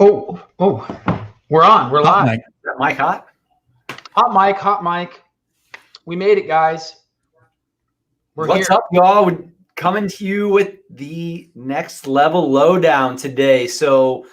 We're on. We're Hot live. mic. Is that mic hot? Hot mic. We made it, guys. What's up, y'all? We're coming to you with the next level lowdown today. So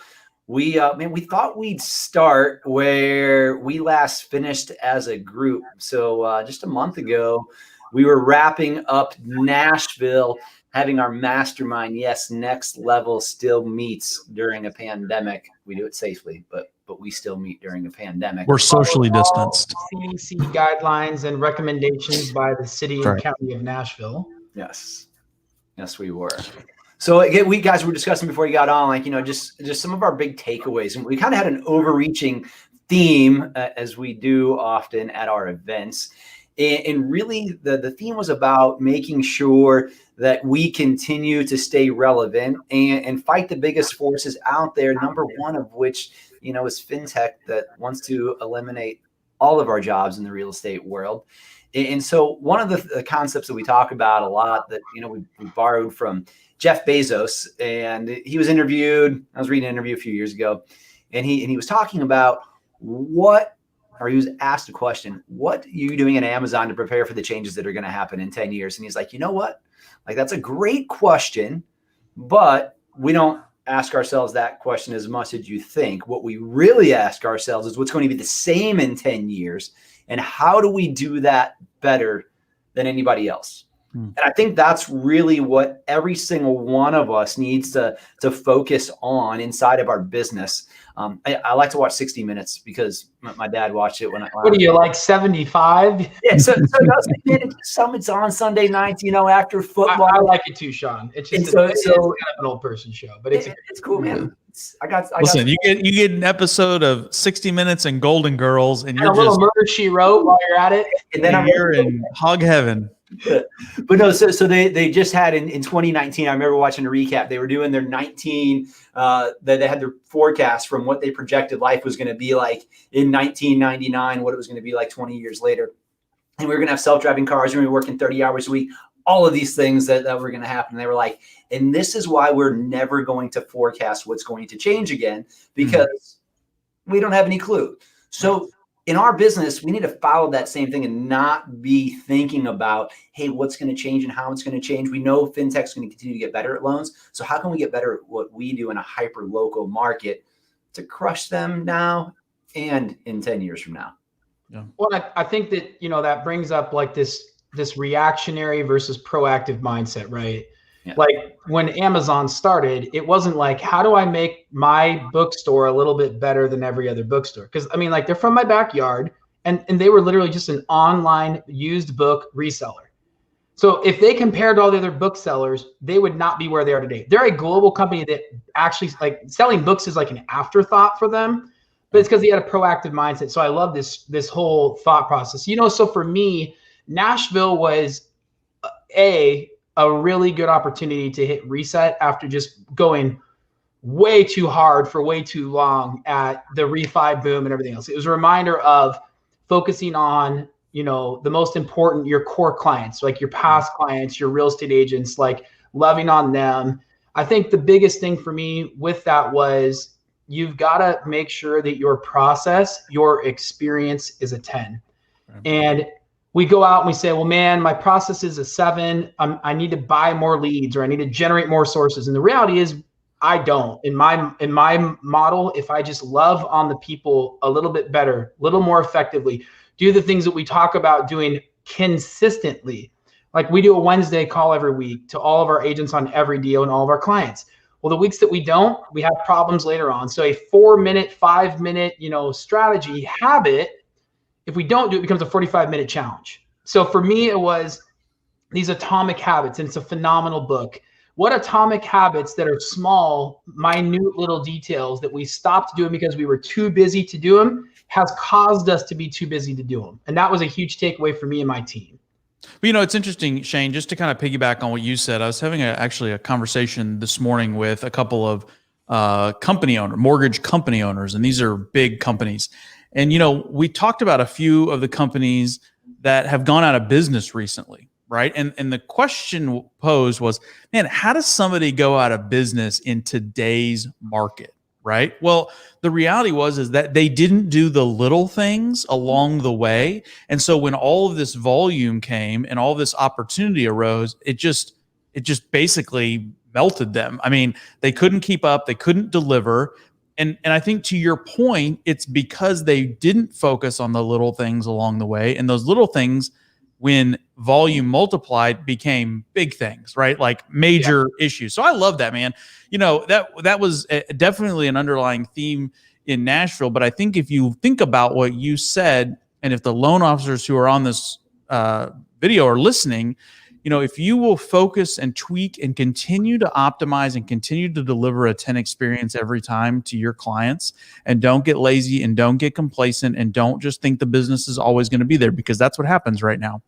we thought we'd start where we last finished as a group. So just a month ago, we were wrapping up Nashville, having our mastermind. Yes, Next Level still meets during a pandemic. We do it safely, but we still meet during a pandemic. We're socially distanced. CDC guidelines and recommendations by the city and county of Nashville. Yes, we were. So again, we guys were discussing before you got on, just some of our big takeaways, and we kind of had an overreaching theme as we do often at our events. And really, the theme was about making sure that we continue to stay relevant and fight the biggest forces out there. Number one of which, is fintech that wants to eliminate all of our jobs in the real estate world. And so one of the concepts that we talk about a lot that, we borrowed from Jeff Bezos, and he was interviewed. I was reading an interview a few years ago, and he was talking about he was asked a question, what are you doing at Amazon to prepare for the changes that are going to happen in 10 years? And he's like, you know what? That's a great question, but we don't ask ourselves that question as much as you think. What we really ask ourselves is what's going to be the same in 10 years, and how do we do that better than anybody else? And I think that's really what every single one of us needs to focus on inside of our business. I like to watch 60 Minutes because my dad watched it when I. What are you, like 75? Yeah, so it's on Sunday nights, after football. I like it too, Sean. It's just kind of an old person show, but it's cool, man. Listen, you get an episode of 60 Minutes and Golden Girls, and you're a little Murder, She Wrote while you're at it, and then you're in hog heaven. But no, so they just had in 2019, I remember watching a recap. They were doing their 19, they had their forecast from what they projected life was going to be like in 1999, what it was going to be like 20 years later. And we were going to have self-driving cars, and we were working 30 hours a week, all of these things that were going to happen. And they were like, and this is why we're never going to forecast what's going to change again, because we don't have any clue. So in our business, we need to follow that same thing and not be thinking about, hey, what's going to change and how it's going to change. We know fintech's going to continue to get better at loans. So how can we get better at what we do in a hyper local market to crush them now and in 10 years from now? Yeah. Well, I think that, that brings up like this reactionary versus proactive mindset, right? Yeah. Like when Amazon started, it wasn't like, how do I make my bookstore a little bit better than every other bookstore? Because they're from my backyard, and they were literally just an online used book reseller. So if they compared to all the other booksellers, they would not be where they are today. They're a global company that actually selling books is like an afterthought for them, but it's because they had a proactive mindset. So I love this whole thought process. So for me, Nashville was a really good opportunity to hit reset after just going way too hard for way too long at the refi boom and everything else. It was a reminder of focusing on, the most important, your core clients, like your past clients, your real estate agents, like loving on them. I think the biggest thing for me with that was you've got to make sure that your process, your experience is a 10. Right. And we go out and we say, well, man, my process is a 7. I need to buy more leads, or I need to generate more sources. And the reality is I don't. In my model, if I just love on the people a little bit better, a little more effectively, do the things that we talk about doing consistently. Like we do a Wednesday call every week to all of our agents on every deal and all of our clients. Well, the weeks that we don't, we have problems later on. So a 4-minute, 5-minute, strategy habit, if we don't do it, becomes a 45-minute challenge. So for me, it was these atomic habits, and it's a phenomenal book. What atomic habits that are small, minute little details that we stopped doing because we were too busy to do them has caused us to be too busy to do them. And that was a huge takeaway for me and my team. But, it's interesting, Shane, just to kind of piggyback on what you said. I was having actually a conversation this morning with a couple of mortgage company owners, and these are big companies. And, we talked about a few of the companies that have gone out of business recently, right? And the question posed was, man, how does somebody go out of business in today's market, right? Well, the reality is that they didn't do the little things along the way. And so when all of this volume came and all this opportunity arose, it just basically melted them. I mean, they couldn't keep up, they couldn't deliver. And I think to your point, it's because they didn't focus on the little things along the way. And those little things, when volume multiplied, became big things, right? Like major issues. So I love that, man. You know, that was definitely an underlying theme in Nashville. But I think if you think about what you said, and if the loan officers who are on this video are listening, you know, if you will focus and tweak and continue to optimize and continue to deliver a 10 experience every time to your clients, and don't get lazy and don't get complacent and don't just think the business is always going to be there, because that's what happens right now.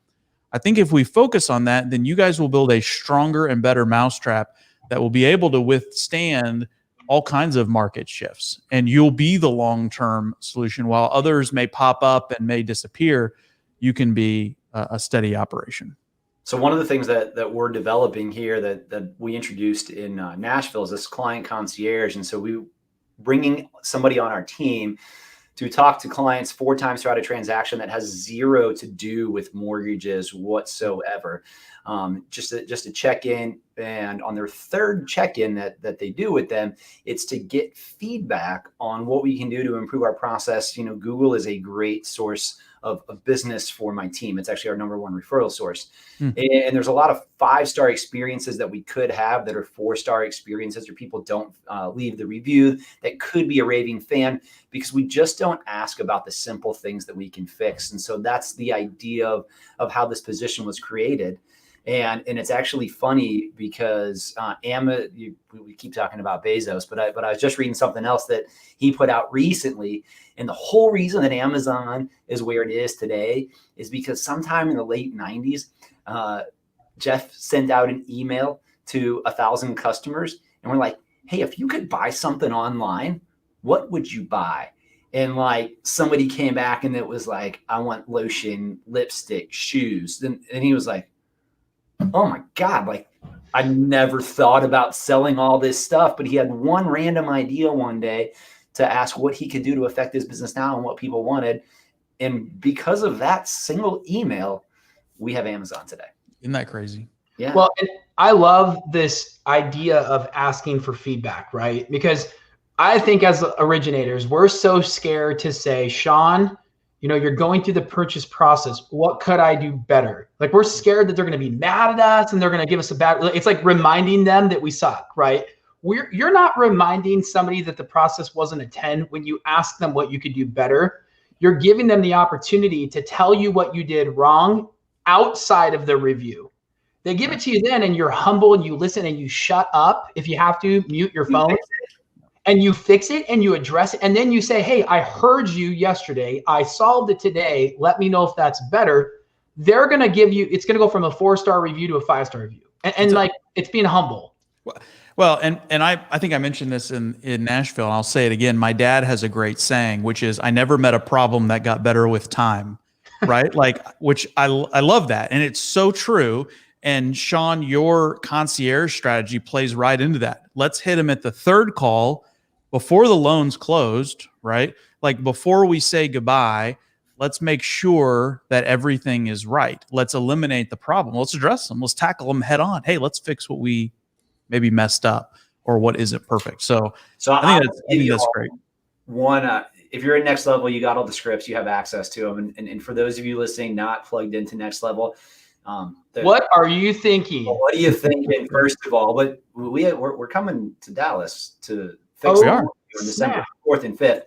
I think if we focus on that, then you guys will build a stronger and better mousetrap that will be able to withstand all kinds of market shifts, and you'll be the long-term solution. While others may pop up and may disappear, you can be a steady operation. So one of the things that we're developing here that we introduced in Nashville is this client concierge. And so we bringing somebody on our team to talk to clients 4 times throughout a transaction that has zero to do with mortgages whatsoever. Just to check in, and on their third check-in that they do with them, it's to get feedback on what we can do to improve our process. You know, Google is a great source of business for my team. It's actually our #1 referral source. And there's a lot of 5-star experiences that we could have that are 4-star experiences, or people don't leave the review that could be a raving fan, because we just don't ask about the simple things that we can fix. And so that's the idea of how this position was created. And it's actually funny because we keep talking about Bezos, but I was just reading something else that he put out recently. And the whole reason that Amazon is where it is today is because sometime in the late 90s, Jeff sent out an email to 1,000 customers, and we're like, hey, if you could buy something online, what would you buy? And like somebody came back and it was like, I want lotion, lipstick, shoes. And he was like, oh my God, like I never thought about selling all this stuff. But he had one random idea one day to ask what he could do to affect his business now and what people wanted. And because of that single email, we have Amazon today. Isn't that crazy? Yeah. Well, and I love this idea of asking for feedback, right? Because I think as originators, we're so scared to say, Sean, you know, you're going through the purchase process. What could I do better? Like, we're scared that they're going to be mad at us and they're going to give us a bad, it's like reminding them that we suck, right? You're not reminding somebody that the process wasn't a 10 when you ask them what you could do better. You're giving them the opportunity to tell you what you did wrong outside of the review. They give it to you then, and you're humble and you listen and you shut up. If you have to, mute your phone. And you fix it and you address it. And then you say, hey, I heard you yesterday. I solved it today. Let me know if that's better. They're going to give you, it's going to go from a 4-star review to a 5-star review. And like, it's being humble. Well, and I think I mentioned this in Nashville, and I'll say it again. My dad has a great saying, which is, I never met a problem that got better with time, right? Like, which I love that. And it's so true. And Sean, your concierge strategy plays right into that. Let's hit him at the third call before the loan's closed, right? Like before we say goodbye, let's make sure that everything is right. Let's eliminate the problem. Let's address them. Let's tackle them head on. Hey, let's fix what we maybe messed up or what isn't perfect. So I think that's great. One, if you're at Next Level, you got all the scripts, you have access to them. And for those of you listening, not plugged into Next Level, what are you thinking? Well, what are you thinking, first of all? But we're coming to Dallas to fix it on December 4th and 5th.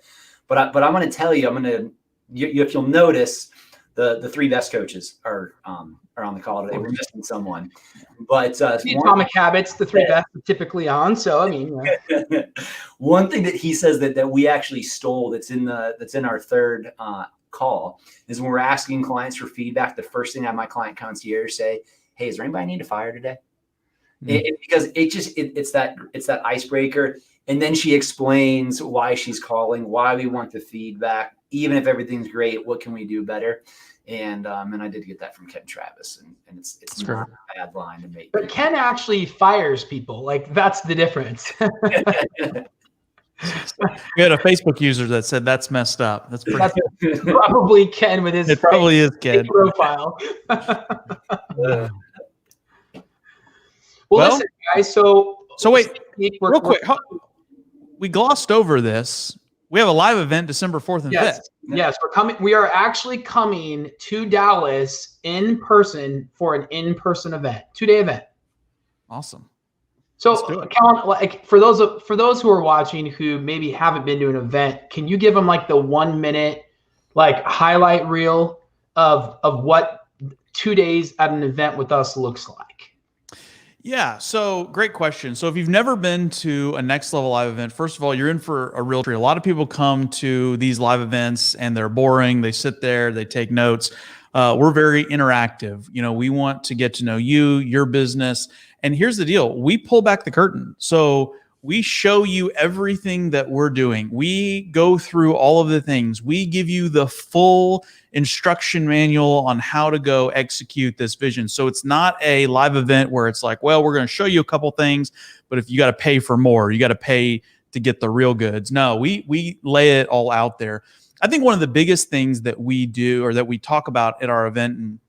But I'm going to tell you, if you'll notice, the 3 best coaches are on the call today. We're missing someone, but Atomic Habits, the 3 best are typically on. So I mean, one thing that he says that we actually stole that's in our third call is when we're asking clients for feedback, the first thing I have my client concierge say, hey, is there anybody I need to fire today? Because it's that icebreaker. And then she explains why she's calling, why we want the feedback, even if everything's great, what can we do better? And I did get that from Ken Travis, and it's not a bad line to make. But Ken actually fires people. Like, that's the difference. We had a Facebook user that said that's messed up. That's probably Ken with his. It probably is Ken profile. Well, listen, guys. So wait, real quick. We glossed over this. We have a live event December 4th and 5th. Yes, we're coming. We are actually coming to Dallas in person for an in-person event, 2-day event. Awesome. So, Kellen, like for those who are watching who maybe haven't been to an event, can you give them like the 1 minute like highlight reel of what 2 days at an event with us looks like? Yeah, so great question. So if you've never been to a Next Level live event, first of all, you're in for a real treat. A lot of people come to these live events and they're boring. They sit there, they take notes. We're very interactive. You know, we want to get to know you, your business. And here's the deal. We pull back the curtain. So we show you everything that we're doing. We go through all of the things. We give you the full instruction manual on how to go execute this vision. So it's not a live event where it's like, well, we're going to show you a couple things, but if you got to pay for more, you got to pay to get the real goods. No, we lay it all out there. I think one of the biggest things that we do or that we talk about at our event, and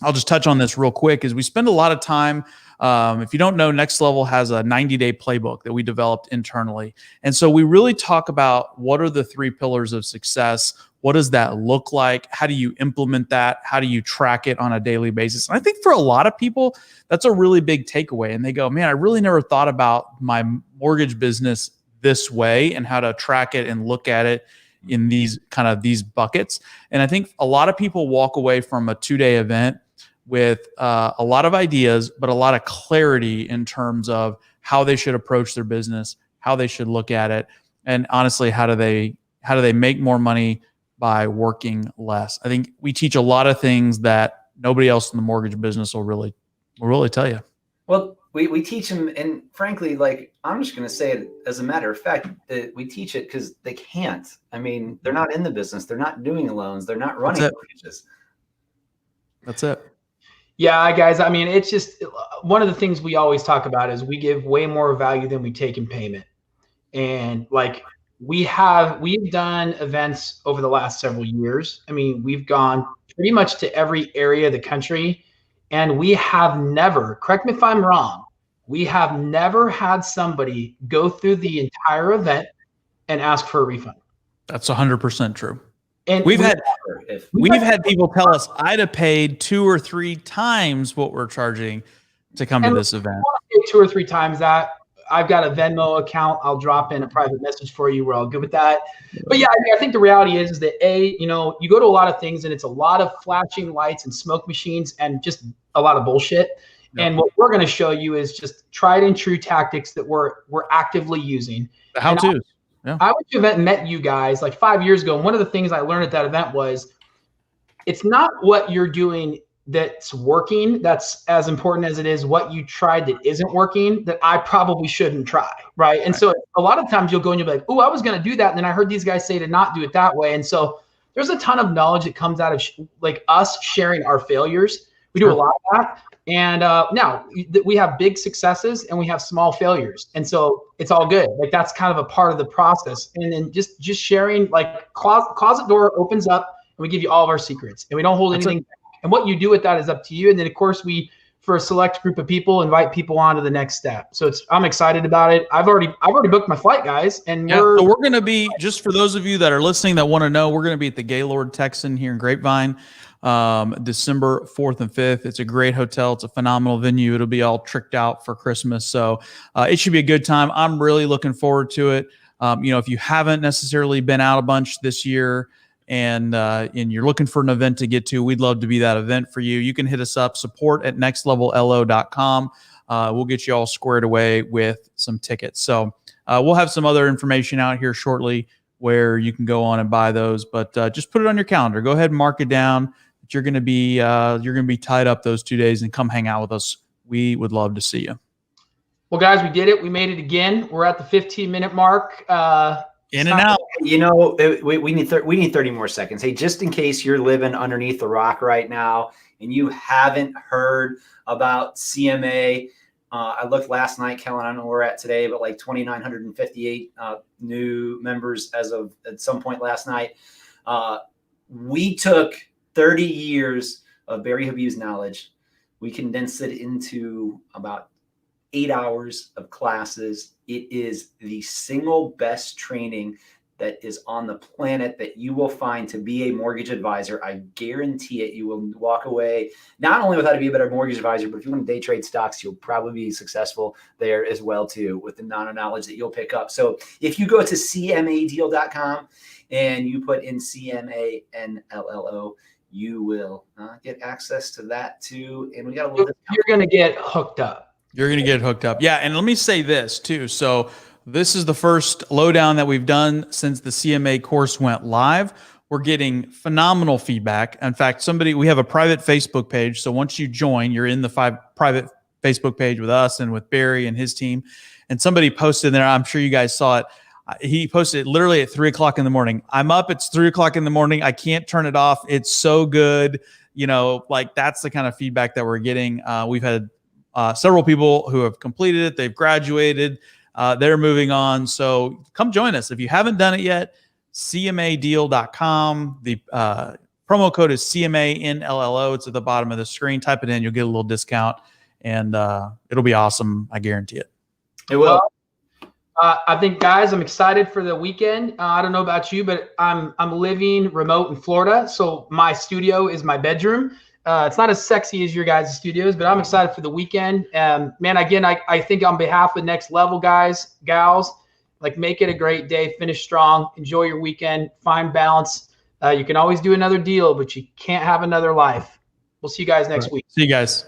I'll just touch on this real quick, is we spend a lot of time. If you don't know, Next Level has a 90-day playbook that we developed internally. And so we really talk about what are the 3 pillars of success? What does that look like? How do you implement that? How do you track it on a daily basis? And I think for a lot of people, that's a really big takeaway. And they go, man, I really never thought about my mortgage business this way and how to track it and look at it in these buckets. And I think a lot of people walk away from a 2-day event with a lot of ideas, but a lot of clarity in terms of how they should approach their business, how they should look at it, and honestly, how do they make more money by working less. I think we teach a lot of things that nobody else in the mortgage business will really tell you. Well, we teach them, and frankly, like I'm just going to say it as a matter of fact, we teach it because they can't. I mean, they're not in the business, they're not doing loans, they're not running mortgages. That's it. Yeah, guys. I mean, it's just one of the things we always talk about is we give way more value than we take in payment. And like we've done events over the last several years. I mean, we've gone pretty much to every area of the country, and we have never, correct me if I'm wrong, we have never had somebody go through the entire event and ask for a refund. That's 100% true. And we've had people tell us I'd have paid 2 or 3 times what we're charging to come to this event. 2 or 3 times that. I've got a Venmo account. I'll drop in a private message for you. We're all good with that. But yeah, I think the reality is that you go to a lot of things and it's a lot of flashing lights and smoke machines and just a lot of bullshit. Yeah. And what we're going to show you is just tried and true tactics that we're actively using. The how-tos. Yeah. I went to an event and met you guys like 5 years ago. And one of the things I learned at that event was it's not what you're doing that's working that's as important as it is what you tried that isn't working that I probably shouldn't try. Right. And so a lot of times you'll go and you'll be like, oh, I was going to do that. And then I heard these guys say to not do it that way. And so there's a ton of knowledge that comes out of like us sharing our failures. We do a lot of that. And now we have big successes and we have small failures. And so it's all good. Like that's kind of a part of the process. And then just sharing, like closet door opens up and we give you all of our secrets and we don't hold anything back. And what you do with that is up to you. And then of course we, for a select group of people, invite people on to the next step. So I'm excited about it. I've already booked my flight, guys. And so we're going to be, just for those of you that are listening that want to know, we're going to be at the Gaylord Texan here in Grapevine. December 4th and 5th. It's a great hotel. It's a phenomenal venue. It'll be all tricked out for Christmas. So it should be a good time. I'm really looking forward to it. If you haven't necessarily been out a bunch this year and you're looking for an event to get to, we'd love to be that event for you. You can hit us up, support@nextlevello.com. We'll get you all squared away with some tickets. So we'll have some other information out here shortly where you can go on and buy those, but just put it on your calendar. Go ahead and mark it down. You're going to be tied up those 2 days and come hang out with us. We would love to see you. Well, guys, we did it. We made it again. We're at the 15-minute mark. In and out. We need 30 more seconds. Hey, just in case you're living underneath the rock right now and you haven't heard about CMA, I looked last night, Kellen, I don't know where we're at today, but like 2,958 new members as of at some point last night. We took 30 years of Barry Habib's knowledge. We condensed it into about 8 hours of classes. It is the single best training that is on the planet that you will find to be a mortgage advisor. I guarantee it. You will walk away not only with how to be a better mortgage advisor, but if you want to day trade stocks, you'll probably be successful there as well too, with the amount of knowledge that you'll pick up. So if you go to cmadeal.com and you put in CMANLLO, you will get access to that too. And we got a little bit. You're going to get hooked up. You're going to get hooked up. Yeah. And let me say this too. So this is the first lowdown that we've done since the CMA course went live. We're getting phenomenal feedback. In fact, we have a private Facebook page. So once you join, you're in the private Facebook page with us and with Barry and his team. And somebody posted there, I'm sure you guys saw it. He posted it literally at 3:00 in the morning. I'm up, it's 3:00 in the morning. I can't turn it off. It's so good. Like that's the kind of feedback that we're getting. We've had several people who have completed it. They've graduated. They're moving on. So come join us. If you haven't done it yet, cmadeal.com. The promo code is CMANLLO. It's at the bottom of the screen. Type it in. You'll get a little discount, and it'll be awesome. I guarantee it. It will. I think, guys, I'm excited for the weekend. I don't know about you, but I'm living remote in Florida, so my studio is my bedroom. It's not as sexy as your guys' studios, but I'm excited for the weekend. Man, again, I think on behalf of Next Level guys, gals, like make it a great day, finish strong, enjoy your weekend, find balance. You can always do another deal, but you can't have another life. We'll see you guys next week. See you guys.